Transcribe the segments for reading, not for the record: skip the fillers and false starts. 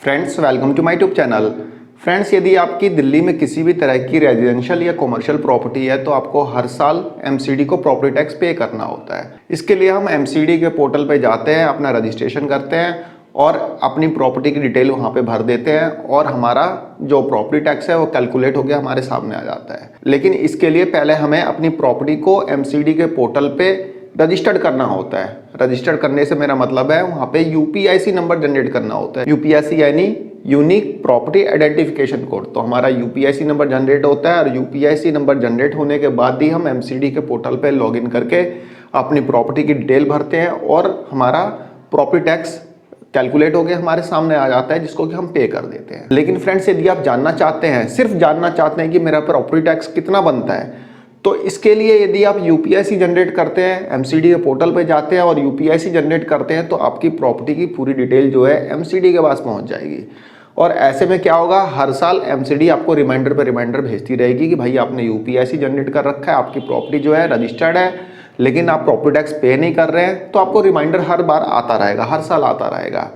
Friends, welcome to my YouTube channel. Friends, यदि आपकी दिल्ली में किसी भी तरह की रेजिडेंशियल या कमर्शियल प्रॉपर्टी है तो आपको हर साल एमसीडी को प्रॉपर्टी टैक्स पे करना होता है। इसके लिए हम एमसीडी के पोर्टल पे जाते हैं, अपना रजिस्ट्रेशन करते हैं और अपनी प्रॉपर्टी की डिटेल वहाँ पे भर देते हैं और हमारा जो प्रॉपर्टी टैक्स है वो कैलकुलेट होकर हमारे सामने आ जाता है। लेकिन इसके लिए पहले हमें अपनी प्रॉपर्टी को एमसीडी के पोर्टल पे रजिस्टर्ड करना होता है। रजिस्टर्ड करने से मेरा मतलब है वहाँ पे यूपीआईसी नंबर जनरेट करना होता है। यूपीआईसी यानी यूनिक प्रॉपर्टी आइडेंटिफिकेशन कोड। तो हमारा यूपीआईसी नंबर जनरेट होता है और यूपीआईसी नंबर जनरेट होने के बाद ही हम एमसीडी के पोर्टल पे लॉगिन करके अपनी प्रॉपर्टी की डिटेल भरते हैं और हमारा प्रॉपर्टी टैक्स कैलकुलेट होकर हमारे सामने आ जाता है, जिसको कि हम पे कर देते हैं। लेकिन फ्रेंड्स, यदि आप जानना चाहते हैं, सिर्फ जानना चाहते हैं कि मेरा प्रॉपर्टी टैक्स कितना बनता है, तो इसके लिए यदि आप यूपीआईसी जनरेट करते हैं, एमसीडी के पोर्टल पे जाते हैं और यूपीआईसी जनरेट करते हैं तो आपकी प्रॉपर्टी की पूरी डिटेल जो है एमसीडी के पास पहुंच जाएगी। और ऐसे में क्या होगा, हर साल एमसीडी आपको रिमाइंडर पे रिमाइंडर भेजती रहेगी कि भाई आपने यूपीआईसी जनरेट कर रखा है, आपकी प्रॉपर्टी जो है रजिस्टर्ड है, लेकिन आप प्रॉपर्टी टैक्स पे नहीं कर रहे हैं, तो आपको रिमाइंडर हर बार आता रहेगा, हर साल आता रहेगा।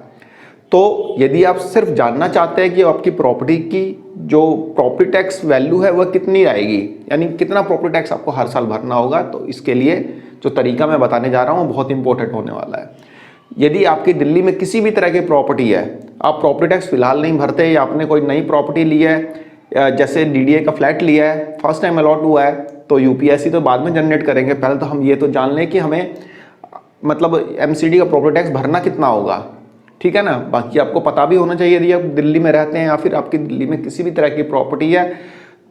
तो यदि आप सिर्फ जानना चाहते हैं कि आपकी प्रॉपर्टी की जो प्रॉपर्टी टैक्स वैल्यू है वह कितनी आएगी, यानी कितना प्रॉपर्टी टैक्स आपको हर साल भरना होगा, तो इसके लिए जो तरीका मैं बताने जा रहा हूँ बहुत इंपॉर्टेंट होने वाला है। यदि आपकी दिल्ली में किसी भी तरह की प्रॉपर्टी है, आप प्रॉपर्टी टैक्स फिलहाल नहीं भरते या आपने कोई नई प्रॉपर्टी ली है, जैसे डीडीए का फ्लैट लिया है, फर्स्ट टाइम अलॉट हुआ है, तो यूपीआईसी तो बाद में जनरेट करेंगे। पहले तो हम ये तो जान लें कि हमें मतलब एमसीडी का प्रॉपर्टी टैक्स भरना कितना होगा, ठीक है ना। बाकी आपको पता भी होना चाहिए, यदि आप दिल्ली में रहते हैं या फिर आपकी दिल्ली में किसी भी तरह की प्रॉपर्टी है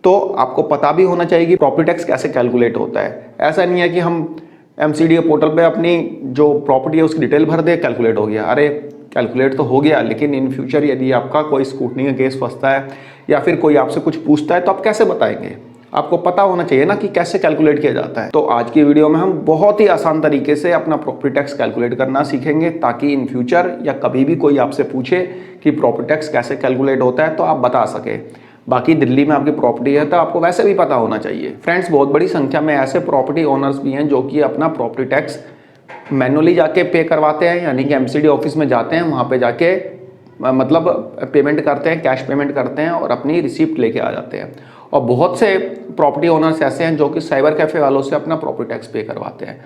तो आपको पता भी होना चाहिए कि प्रॉपर्टी टैक्स कैसे कैलकुलेट होता है। ऐसा नहीं है कि हम एमसीडी के पोर्टल पे अपनी जो प्रॉपर्टी है उसकी डिटेल भर दे, कैलकुलेट हो गया। अरे कैलकुलेट तो हो गया, लेकिन इन फ्यूचर यदि आपका कोई स्कूटनी का केस फंसता है या फिर कोई आपसे कुछ पूछता है तो आप कैसे बताएंगे। आपको पता होना चाहिए ना कि कैसे कैलकुलेट किया जाता है। तो आज की वीडियो में हम बहुत ही आसान तरीके से अपना प्रॉपर्टी टैक्स कैलकुलेट करना सीखेंगे, ताकि इन फ्यूचर या कभी भी कोई आपसे पूछे कि प्रॉपर्टी टैक्स कैसे कैलकुलेट होता है तो आप बता सके। बाकी दिल्ली में आपकी प्रॉपर्टी है तो आपको वैसे भी पता होना चाहिए। फ्रेंड्स, बहुत बड़ी संख्या में ऐसे प्रॉपर्टी ओनर्स भी हैं जो कि अपना प्रॉपर्टी टैक्स मैनुअली जाके पे करवाते हैं, यानी कि एमसीडी ऑफिस में जाते हैं, वहाँ पे जाके मतलब पेमेंट करते हैं, कैश पेमेंट करते हैं और अपनी रिसिप्ट लेके आ जाते हैं। और बहुत से प्रॉपर्टी ओनर्स ऐसे हैं जो कि साइबर कैफ़े वालों से अपना प्रॉपर्टी टैक्स पे करवाते हैं।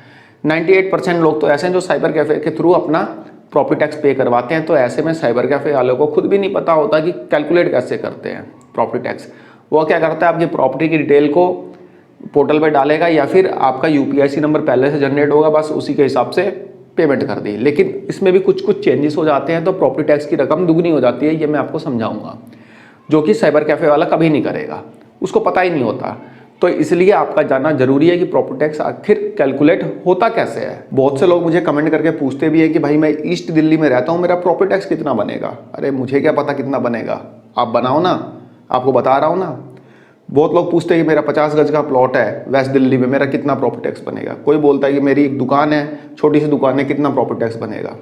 98% लोग तो ऐसे हैं जो साइबर कैफ़े के थ्रू अपना प्रॉपर्टी टैक्स पे करवाते हैं। तो ऐसे में साइबर कैफ़े वालों को खुद भी नहीं पता होता कि कैलकुलेट कैसे करते हैं प्रॉपर्टी टैक्स। वो क्या करता है, आपकी प्रॉपर्टी की डिटेल को पोर्टल पर डालेगा या फिर आपका यूपीआईसी नंबर पहले से जनरेट होगा, बस उसी के हिसाब से पेमेंट कर दी। लेकिन इसमें भी कुछ चेंजेस हो जाते हैं तो प्रॉपर्टी टैक्स की रकम दुगनी हो जाती है। ये मैं आपको समझाऊंगा, जो कि साइबर कैफ़े वाला कभी नहीं करेगा, उसको पता ही नहीं होता। तो इसलिए आपका जानना जरूरी है कि प्रॉपर्टी टैक्स आखिर कैलकुलेट होता कैसे है। बहुत से लोग मुझे कमेंट करके पूछते भी हैं कि भाई मैं ईस्ट दिल्ली में रहता हूँ, मेरा प्रॉपर्टी टैक्स कितना बनेगा। अरे मुझे क्या पता कितना बनेगा, आप बनाओ ना, आपको बता रहा हूँ ना। बहुत लोग पूछते हैं कि मेरा 50 गज का प्लॉट है वेस्ट दिल्ली में, मेरा कितना प्रॉपर्टी टैक्स बनेगा। कोई बोलता है कि मेरी एक दुकान है, छोटी सी दुकान है, कितना प्रॉपर्टी टैक्स बनेगा।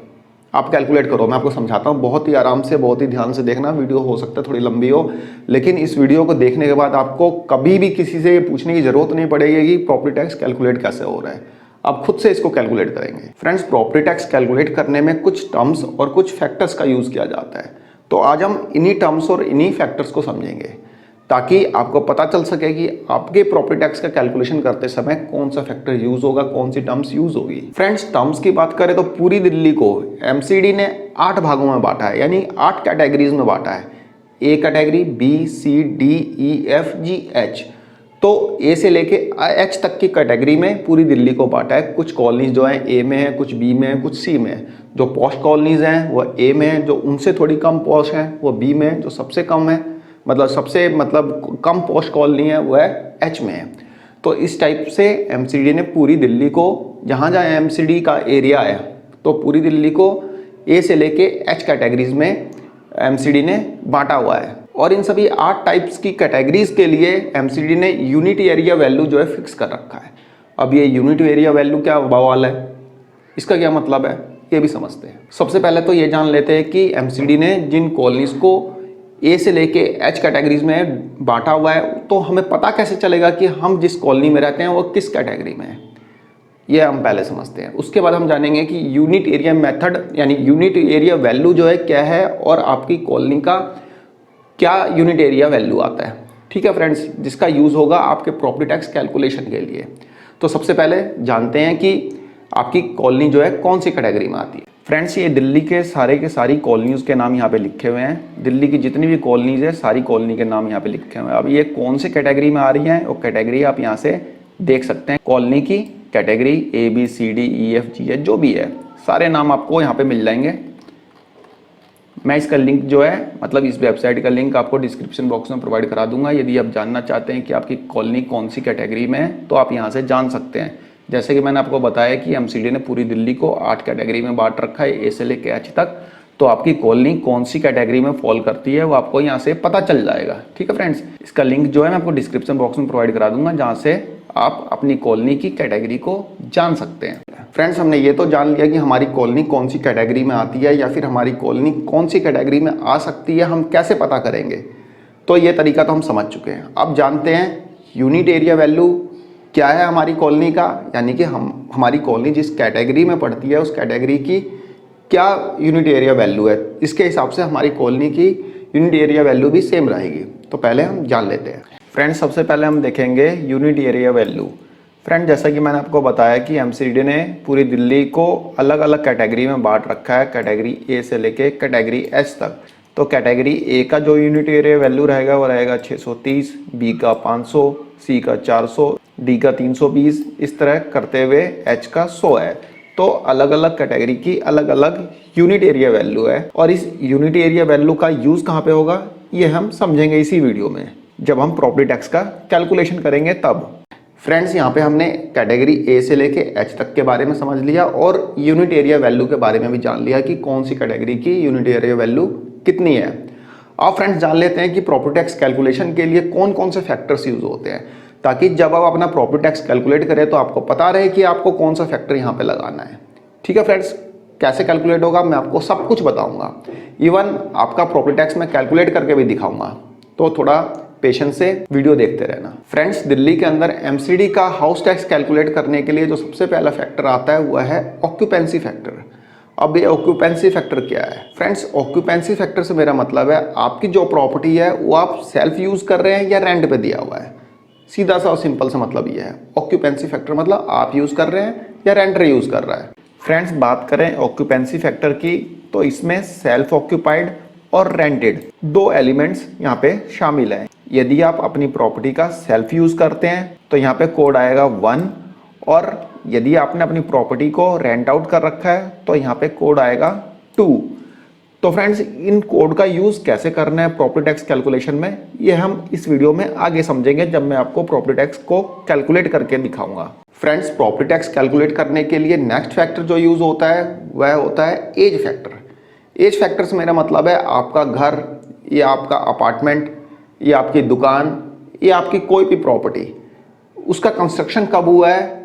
आप कैलकुलेट करो, मैं आपको समझाता हूँ। बहुत ही आराम से, बहुत ही ध्यान से देखना। वीडियो हो सकता है थोड़ी लंबी हो, लेकिन इस वीडियो को देखने के बाद आपको कभी भी किसी से ये पूछने की जरूरत नहीं पड़ेगी कि प्रॉपर्टी टैक्स कैलकुलेट कैसे हो रहा है। आप खुद से इसको कैलकुलेट करेंगे। फ्रेंड्स, प्रॉपर्टी टैक्स कैलकुलेट करने में कुछ टर्म्स और कुछ फैक्टर्स का यूज़ किया जाता है। तो आज हम इन्हीं टर्म्स और इन्हीं फैक्टर्स को समझेंगे, ताकि आपको पता चल सके कि आपके प्रॉपर्टी टैक्स का कैलकुलेशन करते समय कौन सा फैक्टर यूज होगा, कौन सी टर्म्स यूज होगी। फ्रेंड्स, टर्म्स की बात करें तो पूरी दिल्ली को एमसीडी ने 8 भागों में बांटा है, यानी 8 कैटेगरीज में बांटा है। A category, B, C, D, E, F, G, H. तो ए से लेके एच तक की कैटेगरी में पूरी दिल्ली को बांटा है। कुछ कॉलोनीज जो है ए में है, कुछ बी में है, कुछ सी में है। जो पॉश कॉलोनीज हैं वो ए में है, जो उनसे थोड़ी कम पॉश है वो बी में है, जो सबसे कम है सबसे कम पॉश कॉलोनी है वो है एच में है। तो इस टाइप से एमसीडी ने पूरी दिल्ली को, जहाँ जहाँ एमसीडी का एरिया है, तो पूरी दिल्ली को ए से लेके एच कैटेगरीज में एमसीडी ने बांटा हुआ है। और इन सभी 8 टाइप्स की कैटेगरीज के लिए एमसीडी ने यूनिट एरिया वैल्यू जो है फिक्स कर रखा है। अब ये यूनिट एरिया वैल्यू क्या बवाल है, इसका क्या मतलब है, ये भी समझते हैं। सबसे पहले तो ये जान लेते हैं कि एमसीडी ने जिन कॉलोनीज को ए से लेके एच कैटेगरीज में बांटा हुआ है, तो हमें पता कैसे चलेगा कि हम जिस कॉलोनी में रहते हैं वो किस कैटेगरी में है। ये हम पहले समझते हैं। उसके बाद हम जानेंगे कि यूनिट एरिया मेथड यानी यूनिट एरिया वैल्यू जो है क्या है और आपकी कॉलोनी का क्या यूनिट एरिया वैल्यू आता है। ठीक है फ्रेंड्स, जिसका यूज़ होगा आपके प्रॉपर्टी टैक्स कैलकुलेशन के लिए। तो सबसे पहले जानते हैं कि आपकी कॉलोनी जो है कौन सी कैटेगरी में आती है। फ्रेंड्स, ये दिल्ली के सारी कॉलोनीज़ के नाम यहाँ पे लिखे हुए हैं। दिल्ली की जितनी भी कॉलोनीज़ है सारी कॉलोनी के नाम यहाँ पे लिखे हुए हैं। अब ये कौन से कैटेगरी में आ रही हैं, वो कैटेगरी आप यहाँ से देख सकते हैं। कॉलोनी की कैटेगरी ABCDEFG जो भी है, सारे नाम आपको यहाँ पे मिल जाएंगे। मैं इसका लिंक जो है मतलब इस वेबसाइट का लिंक आपको डिस्क्रिप्शन बॉक्स में प्रोवाइड करा दूंगा। यदि आप जानना चाहते हैं कि आपकी कॉलोनी कौन सी कैटेगरी में है तो आप यहाँ से जान सकते हैं। जैसे कि मैंने आपको बताया कि MCD ने पूरी दिल्ली को 8 कैटेगरी में बांट रखा है, A से लेकर H तक। तो आपकी कॉलोनी कौन सी कैटेगरी में फॉल करती है वो आपको यहाँ से पता चल जाएगा। ठीक है फ्रेंड्स, इसका लिंक जो है मैं आपको डिस्क्रिप्शन बॉक्स में प्रोवाइड करा दूंगा, जहाँ से आप अपनी कॉलोनी की कैटेगरी को जान सकते हैं। फ्रेंड्स, हमने ये तो जान लिया कि हमारी कॉलोनी कौन सी कैटेगरी में आती है या फिर हमारी कॉलोनी कौन सी कैटेगरी में आ सकती है, हम कैसे पता करेंगे। तो ये तरीका तो हम समझ चुके हैं। अब जानते हैं यूनिट एरिया वैल्यू क्या है हमारी कॉलोनी का, यानी कि हमारी कॉलोनी जिस कैटेगरी में पड़ती है उस कैटेगरी की क्या यूनिट एरिया वैल्यू है। इसके हिसाब से हमारी कॉलोनी की यूनिट एरिया वैल्यू भी सेम रहेगी। तो पहले हम जान लेते हैं। फ्रेंड्स, सबसे पहले हम देखेंगे यूनिट एरिया वैल्यू। फ्रेंड, जैसा कि मैंने आपको बताया कि MCD ने पूरी दिल्ली को अलग अलग कैटेगरी में बांट रखा है, कैटेगरी A से लेके कैटेगरी H तक। तो कैटेगरी A का जो यूनिट एरिया वैल्यू रहेगा वो रहेगा 630, B का 500, C का 400, D का 320, इस तरह करते हुए H का 100 है। तो अलग अलग कैटेगरी की अलग अलग यूनिट एरिया वैल्यू है और इस यूनिट एरिया वैल्यू का यूज़ कहाँ पे होगा ये हम समझेंगे इसी वीडियो में, जब हम प्रॉपर्टी टैक्स का कैलकुलेशन करेंगे तब। फ्रेंड्स, यहाँ पे हमने कैटेगरी A से लेके H तक के बारे में समझ लिया और यूनिट एरिया वैल्यू के बारे में भी जान लिया कि कौन सी कैटेगरी की यूनिट एरिया वैल्यू कितनी है। अब फ्रेंड्स जान लेते हैं कि प्रॉपर्टी टैक्स कैलकुलेशन के लिए कौन कौन से फैक्टर्स यूज होते हैं, ताकि जब आप अपना प्रॉपर्टी टैक्स कैलकुलेट करें तो आपको पता रहे कि आपको कौन सा फैक्टर यहाँ पे लगाना है। ठीक है फ्रेंड्स, कैसे कैलकुलेट होगा मैं आपको सब कुछ बताऊंगा। इवन आपका प्रॉपर्टी टैक्स मैं कैलकुलेट करके भी दिखाऊंगा, तो थोड़ा पेशेंस से वीडियो देखते रहना। फ्रेंड्स, दिल्ली के अंदर MCD का हाउस टैक्स कैलकुलेट करने के लिए जो सबसे पहला फैक्टर आता है वह है ऑक्यूपेंसी फैक्टर। अब ये ऑक्यूपेंसी फैक्टर क्या है? फ्रेंड्स, ऑक्यूपेंसी फैक्टर से मेरा मतलब है आपकी जो प्रॉपर्टी है वो आप सेल्फ यूज कर रहे हैं या रेंट पे दिया हुआ है। सीधा सा और सिंपल सा मतलब ये है। ऑक्यूपेंसी फैक्टर मतलब आप यूज कर रहे हैं या रेंटर यूज कर रहा है। फ्रेंड्स, बात करें ऑक्यूपेंसी फैक्टर की तो इसमें सेल्फ ऑक्यूपाइड और रेंटेड दो एलिमेंट्स यहाँ पे शामिल हैं। यदि आप अपनी प्रॉपर्टी का सेल्फ यूज करते हैं तो यहाँ पे कोड आएगा 1, और यदि आपने अपनी प्रॉपर्टी को रेंट आउट कर रखा है तो यहाँ पे कोड आएगा 2। तो फ्रेंड्स, इन कोड का यूज कैसे करना है प्रॉपर्टी टैक्स कैलकुलेशन में ये हम इस वीडियो में आगे समझेंगे, जब मैं आपको प्रॉपर्टी टैक्स को कैलकुलेट करके दिखाऊंगा। फ्रेंड्स, प्रॉपर्टी टैक्स कैलकुलेट करने के लिए नेक्स्ट फैक्टर जो यूज होता है वह होता है एज फैक्टर। एज फैक्टर से मेरा मतलब है आपका घर या आपका अपार्टमेंट या आपकी दुकान या आपकी कोई भी प्रॉपर्टी, उसका कंस्ट्रक्शन कब हुआ है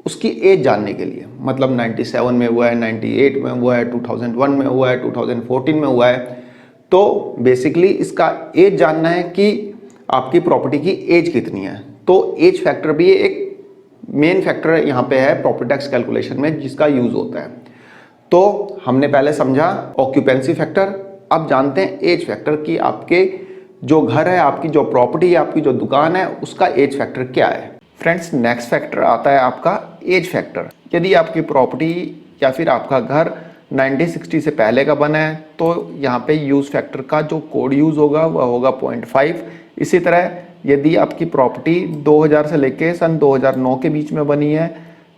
उसकी एज जानने के लिए। मतलब 97 में हुआ है, 98 में हुआ है, 2001 में हुआ है, 2014 में हुआ है। तो बेसिकली इसका एज जानना है कि आपकी प्रॉपर्टी की एज कितनी है। तो एज फैक्टर भी एक मेन फैक्टर यहाँ पे है प्रॉपर्टी टैक्स कैलकुलेशन में जिसका यूज होता है। तो हमने पहले समझा ऑक्यूपेंसी फैक्टर, अब जानते हैं एज फैक्टर कि आपके जो घर है, आपकी जो प्रॉपर्टी है, आपकी जो दुकान है, उसका एज फैक्टर क्या है। फ्रेंड्स, नेक्स्ट फैक्टर आता है आपका एज फैक्टर। यदि आपकी प्रॉपर्टी या फिर आपका घर 1960 से पहले का बना है तो यहाँ पे यूज फैक्टर का जो कोड यूज होगा वह होगा 0.5। इसी तरह यदि आपकी प्रॉपर्टी 2000 से लेके सन 2009 के बीच में बनी है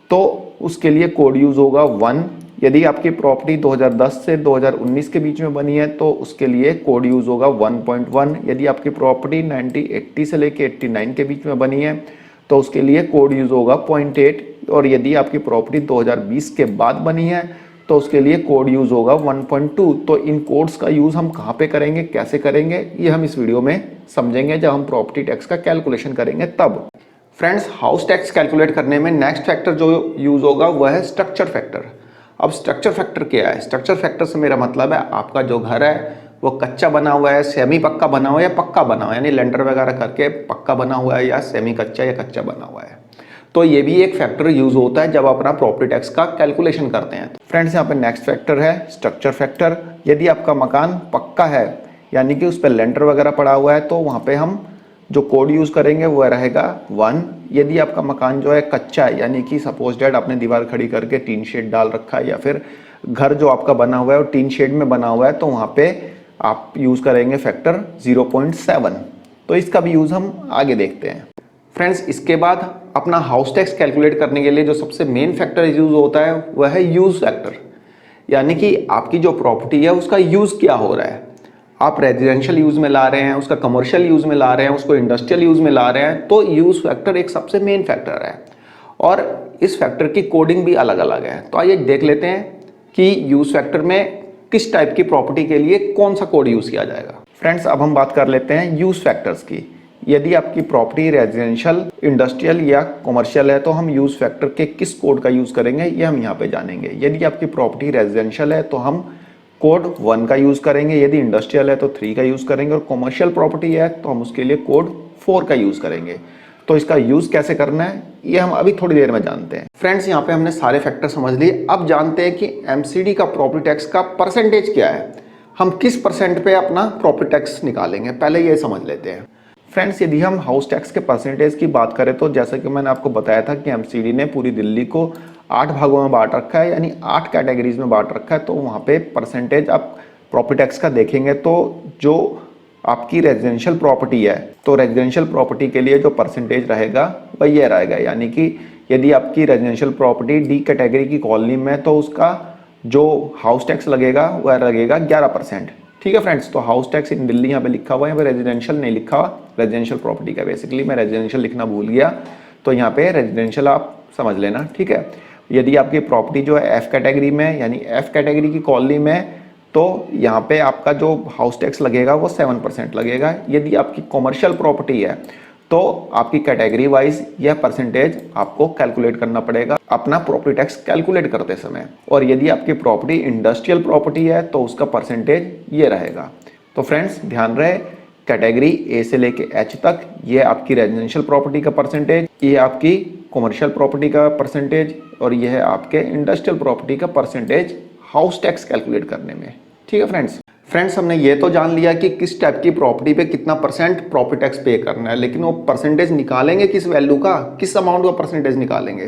तो उसके लिए कोड यूज होगा 1। यदि आपकी प्रॉपर्टी 2010 से 2019 के बीच में बनी है तो उसके लिए कोड यूज होगा 1.1। यदि आपकी प्रॉपर्टी 1980 से लेके 89 के बीच में बनी है तो उसके लिए कोड यूज होगा 0.8। और यदि आपकी प्रॉपर्टी 2020 के बाद बनी है तो उसके लिए कोड यूज होगा 1.2। तो इन कोड्स का यूज हम कहाँ पे करेंगे, कैसे करेंगे, ये हम इस वीडियो में समझेंगे जब हम प्रॉपर्टी टैक्स का कैलकुलेशन करेंगे तब। फ्रेंड्स, हाउस टैक्स कैलकुलेट करने में नेक्स्ट फैक्टर जो यूज होगा वह है स्ट्रक्चर फैक्टर। अब स्ट्रक्चर फैक्टर क्या है? स्ट्रक्चर फैक्टर से मेरा मतलब है आपका जो घर है वो कच्चा बना हुआ है, सेमी पक्का बना हुआ है या पक्का बना हुआ है, यानी लेंटर वगैरह करके पक्का बना हुआ है या सेमी कच्चा या कच्चा बना हुआ है। तो ये भी एक फैक्टर यूज होता है जब आप अपना प्रॉपर्टी टैक्स का कैलकुलेशन करते हैं। फ्रेंड्स यहाँ पे नेक्स्ट फैक्टर है स्ट्रक्चर फैक्टर। यदि आपका मकान पक्का है यानी कि उस पर लेंटर वगैरह पड़ा हुआ है तो वहाँ पे हम जो कोड यूज़ करेंगे वो रहेगा 1। यदि आपका मकान जो है कच्चा है यानी कि सपोज डेट आपने दीवार खड़ी करके टीन शेड डाल रखा है या फिर घर जो आपका बना हुआ है वो टीन शेड में बना हुआ है तो वहाँ पे आप यूज़ करेंगे फैक्टर 0.7। तो इसका भी यूज़ हम आगे देखते हैं। फ्रेंड्स इसके बाद अपना हाउस टैक्स कैलकुलेट करने के लिए जो सबसे मेन फैक्टर यूज होता है वह है यूज फैक्टर, यानी कि आपकी जो प्रॉपर्टी है उसका यूज क्या हो रहा है। आप रेजिडेंशियल यूज में ला रहे हैं, उसका कमर्शियल यूज में ला रहे हैं, उसको इंडस्ट्रियल यूज में ला रहे हैं, तो यूज फैक्टर एक सबसे मेन फैक्टर है और इस फैक्टर की कोडिंग भी अलग अलग है। तो आइए देख लेते हैं कि यूज फैक्टर में किस टाइप की प्रॉपर्टी के लिए कौन सा कोड यूज किया जाएगा। फ्रेंड्स अब हम बात कर लेते हैं यूज फैक्टर्स की। यदि आपकी प्रॉपर्टी रेजिडेंशियल, इंडस्ट्रियल या कमर्शियल है तो हम यूज फैक्टर के किस कोड का यूज करेंगे ये हम यहाँ पे जानेंगे। यदि आपकी प्रॉपर्टी रेजिडेंशियल है तो हम कोड 1 का यूज करेंगे, यदि इंडस्ट्रियल है तो 3 का यूज करेंगे और कमर्शियल प्रॉपर्टी है तो हम उसके लिए कोड 4 का यूज करेंगे। तो इसका यूज कैसे करना है ये हम अभी थोड़ी देर में जानते हैं। फ्रेंड्स यहाँ पे हमने सारे फैक्टर समझ लिए। अब जानते हैं कि एमसीडी का प्रॉपर्टी टैक्स का परसेंटेज क्या है, हम किस परसेंट पे अपना प्रॉपर्टी टैक्स निकालेंगे, पहले ये समझ लेते हैं। फ्रेंड्स यदि हम हाउस टैक्स के परसेंटेज की बात करें तो जैसा कि मैंने आपको बताया था कि एमसीडी ने पूरी दिल्ली को 8 भागों में बांट रखा है, यानी 8 कैटेगरीज में बांट रखा है। तो वहाँ पे परसेंटेज आप प्रॉपर्टी टैक्स का देखेंगे तो जो आपकी रेजिडेंशियल प्रॉपर्टी है तो रेजिडेंशियल प्रॉपर्टी के लिए जो परसेंटेज रहेगा वह ये रहेगा, यानी कि यदि आपकी रेजिडेंशियल प्रॉपर्टी डी कैटेगरी की कॉलोनी में तो उसका जो हाउस टैक्स लगेगा वह लगेगा 11%। ठीक है फ्रेंड्स, तो हाउस टैक्स इन दिल्ली यहाँ पे लिखा हुआ है, यहाँ पे रेजिडेंशियल नहीं लिखा हुआ, रेजिडेंशियल प्रॉपर्टी का बेसिकली मैं रेजिडेंशियल लिखना भूल गया तो यहाँ पे रेजिडेंशियल आप समझ लेना। ठीक है, यदि आपकी प्रॉपर्टी जो है एफ कैटेगरी में यानी एफ कैटेगरी की कॉलोनी में तो यहाँ पे आपका जो हाउस टैक्स लगेगा वो 7% लगेगा। यदि आपकी कॉमर्शियल प्रॉपर्टी है तो आपकी कैटेगरी वाइज यह परसेंटेज आपको कैलकुलेट करना पड़ेगा अपना प्रॉपर्टी टैक्स कैलकुलेट करते समय। और यदि आपकी प्रॉपर्टी इंडस्ट्रियल प्रॉपर्टी है तो उसका परसेंटेज ये रहेगा। तो फ्रेंड्स ध्यान रहे, कैटेगरी ए से लेके एच तक ये आपकी रेजिडेंशियल प्रॉपर्टी का परसेंटेज, ये आपकी कॉमर्शियल प्रॉपर्टी का परसेंटेज और यह है आपके इंडस्ट्रियल प्रॉपर्टी का परसेंटेज हाउस टैक्स कैलकुलेट करने में। ठीक है फ्रेंड्स हमने ये तो जान लिया कि किस टाइप की प्रॉपर्टी पे कितना परसेंट प्रॉपर्टी टैक्स पे करना है, लेकिन वो परसेंटेज निकालेंगे किस वैल्यू का, किस अमाउंट का परसेंटेज निकालेंगे।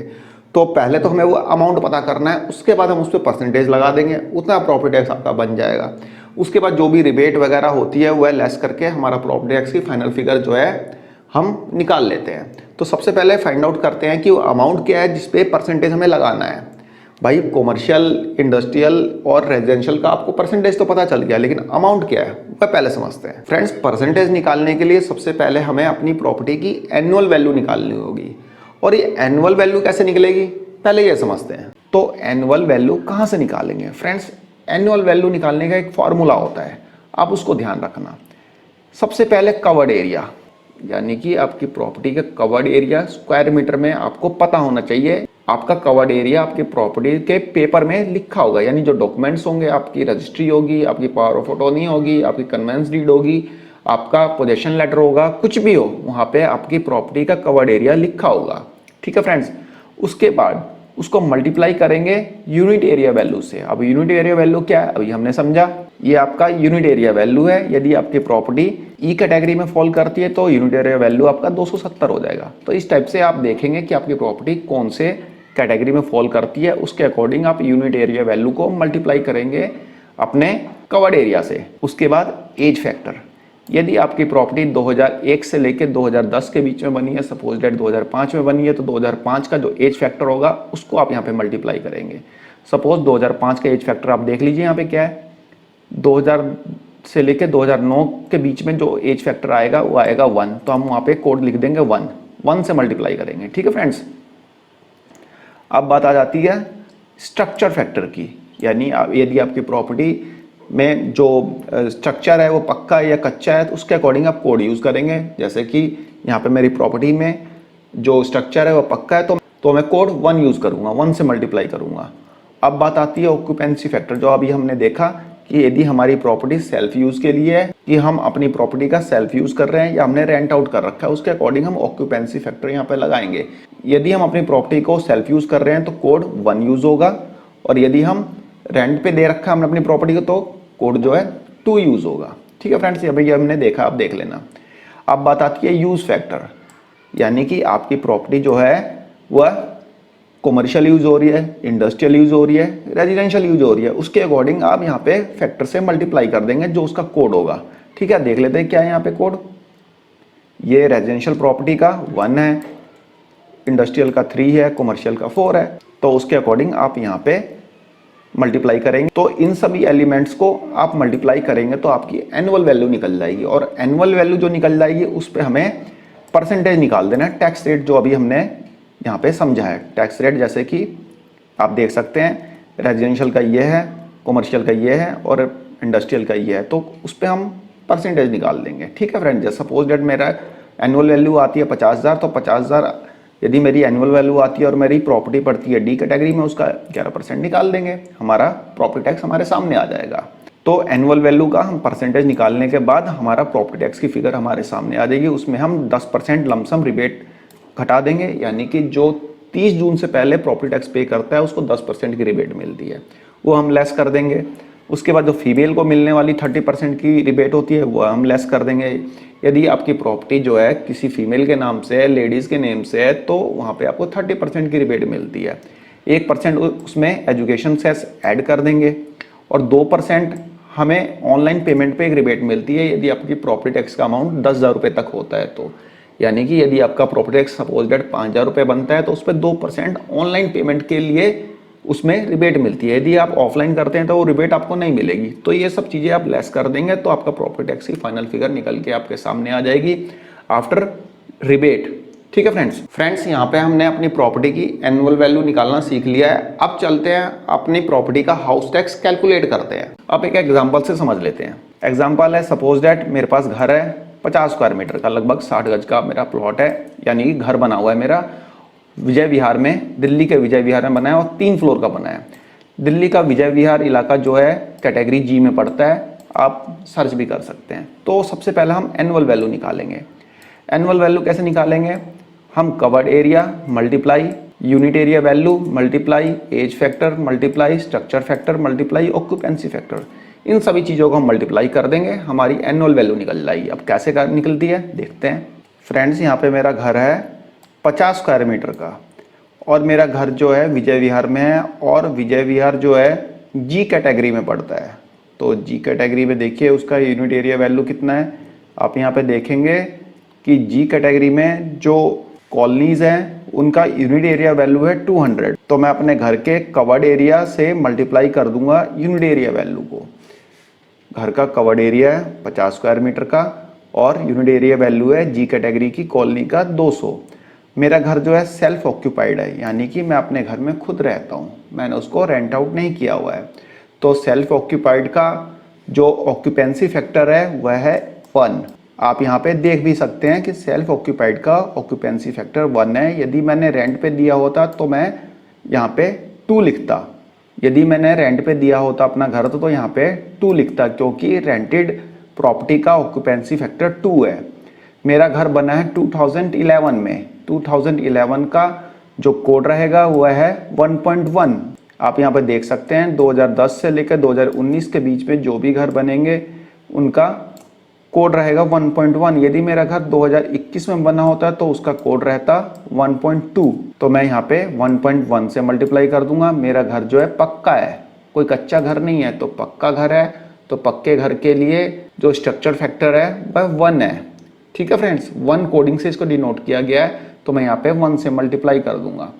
तो पहले तो हमें वो अमाउंट पता करना है, उसके बाद हम उस पर परसेंटेज लगा देंगे, उतना प्रॉपर्टी टैक्स आपका बन जाएगा। उसके बाद जो भी रिबेट वगैरह होती है वह लेस करके हमारा प्रॉपर्टी टैक्स की फाइनल फिगर जो है हम निकाल लेते हैं। तो सबसे पहले फाइंड आउट करते हैं कि वो अमाउंट क्या है जिसपे परसेंटेज हमें लगाना है। भाई कॉमर्शियल, इंडस्ट्रियल और रेजिडेंशियल का आपको परसेंटेज तो पता चल गया, लेकिन अमाउंट क्या है वह पहले समझते हैं। फ्रेंड्स परसेंटेज निकालने के लिए सबसे पहले हमें अपनी प्रॉपर्टी की एनुअल वैल्यू निकालनी होगी। और ये एनुअल वैल्यू कैसे निकलेगी पहले ये समझते हैं। तो एनुअल वैल्यू कहाँ से निकालेंगे फ्रेंड्स, एनुअल वैल्यू निकालने का एक फॉर्मूला होता है, आप उसको ध्यान रखना। सबसे पहले कवर्ड एरिया, यानी कि आपकी प्रॉपर्टी का कवर्ड एरिया स्क्वायर मीटर में आपको पता होना चाहिए। आपका कवर्ड एरिया आपकी प्रॉपर्टी के पेपर में लिखा होगा, यानी जो डॉक्यूमेंट्स होंगे, आपकी रजिस्ट्री होगी, आपकी पावर ऑफ अटॉर्नी होगी, आपकी कन्वेंस डीड होगी, आपका पोजेशन लेटर होगा, कुछ भी हो वहाँ पे आपकी प्रॉपर्टी का कवर्ड एरिया लिखा होगा। ठीक है फ्रेंड्स, उसके बाद उसको मल्टीप्लाई करेंगे यूनिट एरिया वैल्यू से। अब यूनिट एरिया वैल्यू क्या है अभी हमने समझा, ये आपका यूनिट एरिया वैल्यू है। यदि आपकी प्रॉपर्टी ई कैटेगरी में फॉल करती है तो यूनिट एरिया वैल्यू आपका 270 हो जाएगा। तो इस टाइप से आप देखेंगे कि आपकी प्रॉपर्टी कौन से कैटेगरी में फॉल करती है, उसके अकॉर्डिंग आप यूनिट एरिया वैल्यू को मल्टीप्लाई करेंगे अपने कवर्ड एरिया से। उसके बाद एज फैक्टर, यदि आपकी प्रॉपर्टी 2001 से लेकर 2010 के बीच में बनी है, सपोज डेट 2005 में बनी है, तो 2005 का जो एज फैक्टर होगा उसको आप यहाँ पे मल्टीप्लाई करेंगे। सपोज 2005 का एज फैक्टर आप देख लीजिए यहाँ पे क्या है, 2000 से लेकर 2009 के बीच में जो एज फैक्टर आएगा वो आएगा 1, तो हम वहाँ पे कोड लिख देंगे 1 से मल्टीप्लाई करेंगे। ठीक है फ्रेंड्स, अब बात आ जाती है स्ट्रक्चर फैक्टर की, यानी यदि आपकी प्रॉपर्टी में जो स्ट्रक्चर है वो पक्का है या कच्चा है तो उसके अकॉर्डिंग आप कोड यूज़ करेंगे। जैसे कि यहाँ पे मेरी प्रॉपर्टी में जो स्ट्रक्चर है वो पक्का है तो मैं कोड 1 यूज़ करूँगा, 1 से मल्टीप्लाई करूँगा। अब बात आती है ऑक्यूपेंसी फैक्टर, जो अभी हमने देखा कि यदि हमारी प्रॉपर्टी सेल्फ यूज के लिए है, कि हम अपनी प्रॉपर्टी का सेल्फ यूज कर रहे हैं या हमने रेंट आउट कर रखा है, उसके अकॉर्डिंग हम ऑक्यूपेंसी फैक्टर यहाँ पे लगाएंगे। यदि हम अपनी प्रॉपर्टी को सेल्फ यूज कर रहे हैं तो कोड 1 यूज होगा, और यदि हम रेंट पे दे रखा है हमने अपनी प्रॉपर्टी को तो कोड जो है 2 यूज होगा। ठीक है फ्रेंड्स, ये हमने देखा, आप देख लेना। अब बात आती है यूज फैक्टर, यानी कि आपकी प्रॉपर्टी जो है वह कॉमर्शियल यूज हो रही है, इंडस्ट्रियल यूज हो रही है, रेजिडेंशियल यूज हो रही है, उसके अकॉर्डिंग आप यहाँ पे फैक्टर से मल्टीप्लाई कर देंगे जो उसका कोड होगा। ठीक है, देख लेते हैं क्या है यहाँ पे कोड। ये रेजिडेंशियल प्रॉपर्टी का 1 है, इंडस्ट्रियल का 3 है, कॉमर्शियल का 4 है, तो उसके अकॉर्डिंग आप यहाँ पे मल्टीप्लाई करेंगे। तो इन सभी एलिमेंट्स को आप मल्टीप्लाई करेंगे तो आपकी एनुअल वैल्यू निकल जाएगी, और एनुअल वैल्यू जो निकल जाएगी उस पर हमें परसेंटेज निकाल देना है, टैक्स रेट जो अभी हमने यहाँ पे समझा है। टैक्स रेट जैसे कि आप देख सकते हैं, रेजिडेंशियल का ये है, कॉमर्शियल का ये है और इंडस्ट्रियल का ये है, तो उस पर हम परसेंटेज निकाल देंगे। ठीक है फ्रेंड, जैसे सपोज डेट मेरा एनुअल वैल्यू आती है 50,000, तो 50,000 यदि मेरी एनुअल वैल्यू आती है और मेरी प्रॉपर्टी पड़ती है डी कैटेगरी में, उसका 11% निकाल देंगे, हमारा प्रॉपर्टी टैक्स हमारे सामने आ जाएगा। तो एनुअल वैल्यू का हम परसेंटेज निकालने के बाद हमारा प्रॉपर्टी टैक्स की फिगर हमारे सामने आ जाएगी। उसमें हम 10% लमसम रिबेट घटा देंगे, यानी कि जो 30 जून से पहले प्रॉपर्टी टैक्स पे करता है उसको 10% की रिबेट मिलती है, वो हम लेस कर देंगे। उसके बाद जो फीमेल को मिलने वाली 30% की रिबेट होती है वो हम लेस कर देंगे। यदि आपकी प्रॉपर्टी जो है किसी फीमेल के नाम से है, लेडीज़ के नेम से है, तो वहाँ पे आपको 30% की रिबेट मिलती है। 1% उसमें एजुकेशन सेस ऐड कर देंगे, और 2% हमें ऑनलाइन पेमेंट पे एक रिबेट मिलती है यदि आपकी प्रॉपर्टी टैक्स का अमाउंट 10,000 रुपये तक होता है। तो यानी कि यदि आपका प्रॉपर्टी टैक्स सपोज डेट 5,000 रुपये बनता है तो उस पर 2% ऑनलाइन पेमेंट के लिए उसमें रिबेट मिलती है। यदि आप ऑफलाइन करते हैं तो वो रिबेट आपको नहीं मिलेगी। तो ये सब चीज़ें आप लेस कर देंगे तो आपका प्रॉपर्टी टैक्स की फाइनल फिगर निकल के आपके सामने आ जाएगी आफ्टर रिबेट। ठीक है फ्रेंड्स, यहाँ पे हमने अपनी प्रॉपर्टी की एनुअल वैल्यू निकालना सीख लिया है। अब चलते हैं अपनी प्रॉपर्टी का हाउस टैक्स कैलकुलेट करते हैं। अब एक एग्जांपल से समझ लेते हैं। एग्जांपल है, सपोज दैट मेरे पास घर है 50 स्क्वायर मीटर का, लगभग 60 गज का मेरा प्लॉट है, यानी कि घर बना हुआ है मेरा विजय विहार में, दिल्ली के विजय विहार में बना है, और 3 फ्लोर का बना है। दिल्ली का विजय विहार इलाका जो है कैटेगरी जी में पड़ता है, आप सर्च भी कर सकते हैं। तो सबसे पहले हम एनुअल वैल्यू निकालेंगे। एनुअल वैल्यू कैसे निकालेंगे? हम covered area multiply unit area value multiply age factor multiply structure factor multiply occupancy factor, इन सभी चीज़ों को हम मल्टीप्लाई कर देंगे, हमारी एनुअल वैल्यू निकल जाएगी। अब कैसे निकलती है देखते हैं। फ्रेंड्स, यहाँ पे मेरा घर है 50 स्क्वायर मीटर का, और मेरा घर जो है विजय विहार में है, और विजय विहार जो है जी कैटेगरी में पड़ता है। तो जी कैटेगरी में देखिए उसका यूनिट एरिया वैल्यू कितना है। आप यहाँ पे देखेंगे कि जी कैटेगरी में जो कॉलोनीज हैं उनका यूनिट एरिया वैल्यू है 200। तो मैं अपने घर के कवर्ड एरिया से मल्टीप्लाई कर दूंगा यूनिट एरिया वैल्यू को। घर का कवर्ड एरिया है 50 स्क्वायर मीटर का, और यूनिट एरिया वैल्यू है जी कैटेगरी की कॉलोनी का 200। मेरा घर जो है सेल्फ ऑक्यूपाइड है, यानी कि मैं अपने घर में खुद रहता हूँ, मैंने उसको रेंट आउट नहीं किया हुआ है। तो सेल्फ ऑक्यूपाइड का जो ऑक्यूपेंसी फैक्टर है वह है 1। आप यहाँ पे देख भी सकते हैं कि सेल्फ ऑक्यूपाइड का ऑक्यूपेंसी फैक्टर 1 है। यदि मैंने रेंट पे दिया होता तो मैं यहाँ पे 2 लिखता। यदि मैंने रेंट पे दिया होता अपना घर तो यहाँ पे 2 लिखता, क्योंकि रेंटेड प्रॉपर्टी का ऑक्यूपेंसी फैक्टर 2 है। मेरा घर बना है 2011 में, 2011 का जो कोड रहेगा वह है 1.1। आप यहाँ पे देख सकते हैं 2010 से लेकर 2019 के बीच में जो भी घर बनेंगे उनका कोड रहेगा 1.1। यदि मेरा घर 2021 में बना होता तो उसका कोड रहता 1.2। तो मैं यहाँ पे 1.1 से मल्टीप्लाई कर दूंगा। मेरा घर जो है पक्का है, कोई कच्चा घर नहीं है, तो पक्का घर है। तो पक्के घर के लिए जो स्ट्रक्चर फैक्टर है वह 1 है। ठीक है फ्रेंड्स, 1 कोडिंग से इसको डिनोट किया गया है, तो मैं यहाँ पे 1 से मल्टीप्लाई कर दूंगा।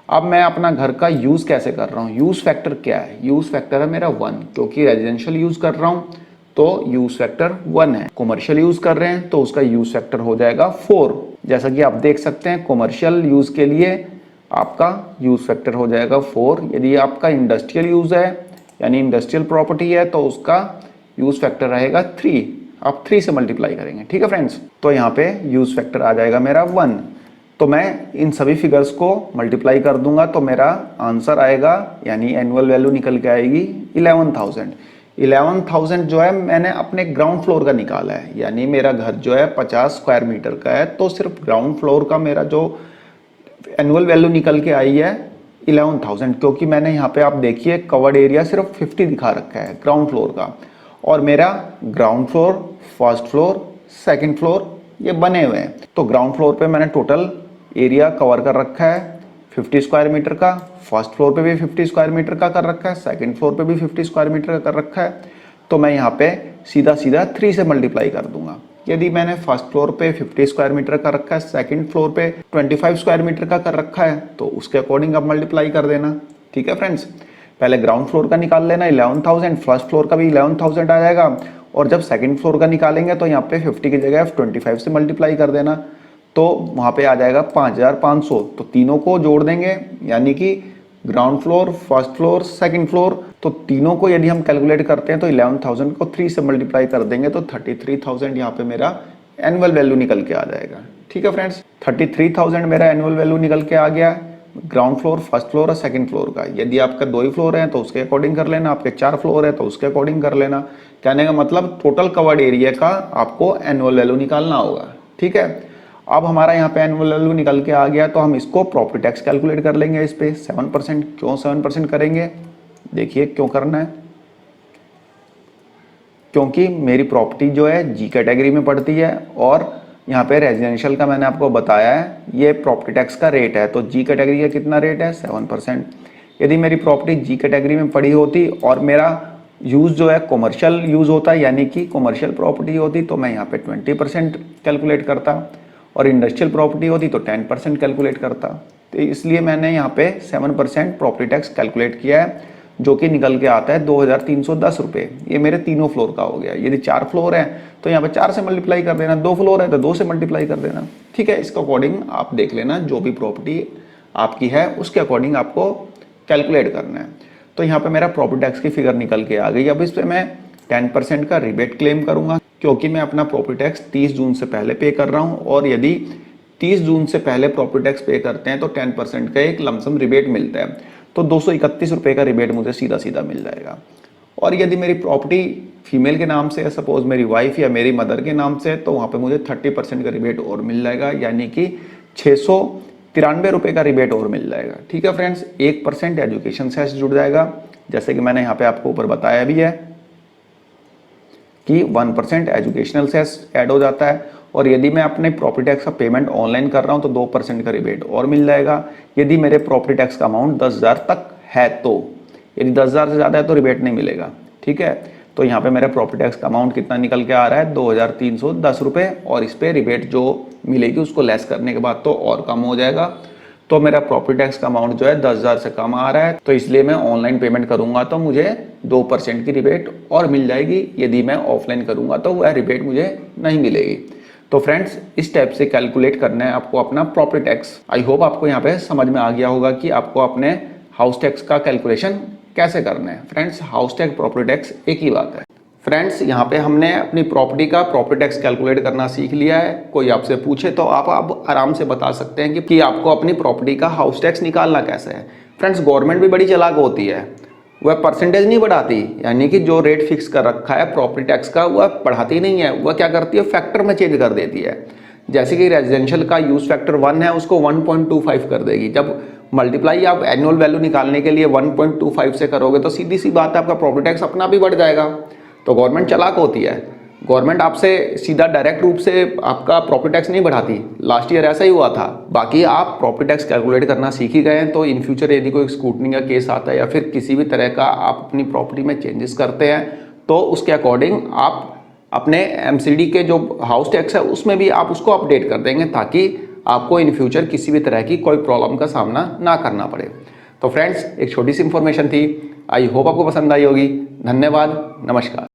अब मैं अपना घर का यूज़ कैसे कर रहा हूँ? यूज़ फैक्टर क्या है? यूज़ फैक्टर है मेरा 1, क्योंकि रेजिडेंशियल यूज़ कर रहा हूँ तो यूज़ फैक्टर 1 है। कॉमर्शियल यूज़ कर रहे हैं तो उसका यूज़ फैक्टर हो जाएगा 4। जैसा कि आप देख सकते हैं कॉमर्शियल यूज़ के लिए आपका यूज़ फैक्टर हो जाएगा 4। यदि आपका इंडस्ट्रियल यूज़ है यानी इंडस्ट्रियल प्रॉपर्टी है तो उसका यूज़ फैक्टर रहेगा 3। आप 3 से मल्टीप्लाई करेंगे। ठीक है फ्रेंड्स, तो यहाँ पे यूज़ फैक्टर आ जाएगा मेरा 1। तो मैं इन सभी फिगर्स को मल्टीप्लाई कर दूंगा तो मेरा आंसर आएगा, यानी एनुअल वैल्यू निकल के आएगी 11,000। 11,000 जो है मैंने अपने ग्राउंड फ्लोर का निकाला है, यानी मेरा घर जो है 50 स्क्वायर मीटर का है, तो सिर्फ ग्राउंड फ्लोर का मेरा जो एनुअल वैल्यू निकल के आई है 11,000, क्योंकि मैंने यहाँ पे आप देखिए कवर्ड एरिया सिर्फ 50 दिखा रखा है ग्राउंड फ्लोर का, और मेरा ground floor, first floor, second floor ये बने हुए हैं। तो ग्राउंड फ्लोर पे मैंने टोटल एरिया कवर कर रखा है 50 स्क्वायर मीटर का, फर्स्ट फ्लोर पे भी 50 स्क्वायर मीटर का कर रखा है, सेकंड फ्लोर पे भी 50 स्क्वायर मीटर का कर रखा है। तो मैं यहाँ पे सीधा सीधा 3 से मल्टीप्लाई कर दूंगा। यदि मैंने फर्स्ट फ्लोर पे 50 स्क्वायर मीटर का रखा है, सेकंड फ्लोर पे 25 स्क्वायर मीटर का कर रखा है, तो उसके अकॉर्डिंग आप मल्टीप्लाई कर देना। ठीक है फ्रेंड्स, पहले ग्राउंड फ्लोर का निकाल लेना 11,000, फर्स्ट फ्लोर का भी 11,000 आ जाएगा, और जब सेकंड फ्लोर का निकालेंगे तो यहाँ पे 50 की जगह 25 से मल्टीप्लाई कर देना, तो वहाँ पे आ जाएगा 5,500। तो तीनों को जोड़ देंगे, यानी कि ground floor, first floor, second floor, तो तीनों को यदि हम कैलकुलेट करते हैं तो 11,000 को 3 से मल्टीप्लाई कर देंगे तो 33,000 यहाँ पे मेरा एनुअल वैल्यू निकल के आ जाएगा। ठीक है फ्रेंड्स, 33,000 मेरा एनुअल वैल्यू निकल के आ गया ग्राउंड फ्लोर, फर्स्ट फ्लोर और सेकंड फ्लोर का। यदि आपका 2 ही फ्लोर है तो उसके अकॉर्डिंग कर लेना, आपके 4 फ्लोर है तो उसके अकॉर्डिंग कर लेना। कहने का मतलब टोटल कवर्ड एरिया का आपको एनुअल वैल्यू निकालना होगा। ठीक है, अब हमारा यहाँ पे एनुअल वैल्यू निकल के आ गया, तो हम इसको प्रॉपर्टी टैक्स कैलकुलेट कर लेंगे इस पे 7%। क्यों 7% करेंगे, देखिए क्यों करना है, क्योंकि मेरी प्रॉपर्टी जो है जी कैटेगरी में पड़ती है, और यहाँ पे रेजिडेंशियल का मैंने आपको बताया है ये प्रॉपर्टी टैक्स का रेट है, तो जी कैटेगरी का कितना रेट है 7%। यदि मेरी प्रॉपर्टी जी कैटेगरी में पड़ी होती और मेरा यूज़ जो है कॉमर्शियल यूज़ होता, यानी कि कॉमर्शियल प्रॉपर्टी होती, तो मैं यहाँ पे 20% कैलकुलेट करता, और इंडस्ट्रियल प्रॉपर्टी होती तो 10% कैलकुलेट करता। तो इसलिए मैंने यहाँ पे 7% प्रॉपर्टी टैक्स कैलकुलेट किया है, जो कि निकल के आता है 2,310 रुपये। ये मेरे तीनों फ्लोर का हो गया। यदि 4 फ्लोर है तो यहाँ पे 4 से मल्टीप्लाई कर देना, 2 फ्लोर है तो 2 से मल्टीप्लाई कर देना। ठीक है, इसके अकॉर्डिंग आप देख लेना, जो भी प्रॉपर्टी आपकी है उसके अकॉर्डिंग आपको कैलकुलेट करना है। तो यहाँ पे मेरा प्रॉपर्टी टैक्स की फिगर निकल के आ गई। अब इस पर मैं 10% का रिबेट क्लेम करूँगा, क्योंकि मैं अपना प्रॉपर्टी टैक्स 30 जून से पहले पे कर रहा हूँ, और यदि 30 जून से पहले प्रॉपर्टी टैक्स पे करते हैं तो 10% का एक लमसम रिबेट मिलता है, तो 231 रुपये का रिबेट मुझे सीधा सीधा मिल जाएगा। और यदि मेरी प्रॉपर्टी फीमेल के नाम से है, सपोज मेरी वाइफ या मेरी मदर के नाम से, तो वहाँ पे मुझे 30% का रिबेट और मिल जाएगा, यानी कि 693 रुपये का रिबेट और मिल जाएगा। ठीक है फ्रेंड्स, 1% एजुकेशन सेस जुड़ जाएगा, जैसे कि मैंने यहाँ पे आपको ऊपर बताया भी है कि 1% एजुकेशनल सेस ऐड हो जाता है। और यदि मैं अपने प्रॉपर्टी टैक्स का पेमेंट ऑनलाइन कर रहा हूं तो 2% का रिबेट और मिल जाएगा, यदि मेरे प्रॉपर्टी टैक्स का अमाउंट 10,000 तक है तो। यदि 10,000 से ज़्यादा है तो रिबेट नहीं मिलेगा। ठीक है, तो यहाँ पे मेरा प्रॉपर्टी टैक्स का अमाउंट कितना निकल के आ रहा है 2,310 रुपये, और इस पर रिबेट जो मिलेगी उसको लेस करने के बाद तो और कम हो जाएगा। तो मेरा प्रॉपर्टी टैक्स का अमाउंट जो है 10,000 से कम आ रहा है, तो इसलिए मैं ऑनलाइन पेमेंट करूंगा तो मुझे 2% की रिबेट और मिल जाएगी। यदि मैं ऑफलाइन करूंगा तो वह रिबेट मुझे नहीं मिलेगी। तो फ्रेंड्स, इस टाइप से कैलकुलेट करना है आपको अपना प्रॉपर्टी टैक्स। आई होप आपको यहाँ पे समझ में आ गया होगा कि आपको अपने हाउस टैक्स का कैलकुलेशन कैसे करना है। Friends, house tax property tax एक ही बात है। फ्रेंड्स, यहाँ पे हमने अपनी प्रॉपर्टी का प्रॉपर्टी टैक्स कैलकुलेट करना सीख लिया है। कोई आपसे पूछे तो आप अब आराम से बता सकते हैं कि आपको अपनी प्रॉपर्टी का हाउस टैक्स निकालना कैसे है। फ्रेंड्स, गवर्नमेंट भी बड़ी चालाक होती है, वह परसेंटेज नहीं बढ़ाती, यानी कि जो रेट फिक्स कर रखा है प्रॉपर्टी टैक्स का वह बढ़ाती नहीं है, वह क्या करती है फैक्टर में चेंज कर देती है। जैसे कि रेजिडेंशियल का यूज फैक्टर 1 है, उसको 1.25 कर देगी। जब मल्टीप्लाई आप एनुअल वैल्यू निकालने के लिए 1.25 से करोगे तो सीधी सी बात है आपका प्रॉपर्टी टैक्स अपना भी बढ़ जाएगा। तो गवर्नमेंट चालाक होती है, गवर्नमेंट आपसे सीधा डायरेक्ट रूप से आपका प्रॉपर्टी टैक्स नहीं बढ़ाती। लास्ट ईयर ऐसा ही हुआ था। बाकी आप प्रॉपर्टी टैक्स कैलकुलेट करना सीख ही गए हैं, तो इन फ्यूचर यदि कोई स्क्रूटनी का केस आता है या फिर किसी भी तरह का आप अपनी प्रॉपर्टी में चेंजेस करते हैं तो उसके अकॉर्डिंग आप अपने एमसीडी के जो हाउस टैक्स है उसमें भी आप उसको अपडेट कर देंगे, ताकि आपको इन फ्यूचर किसी भी तरह की कोई प्रॉब्लम का सामना ना करना पड़े। तो फ्रेंड्स, एक छोटी सी इंफॉर्मेशन थी, आई होप आपको पसंद आई होगी। धन्यवाद, नमस्कार।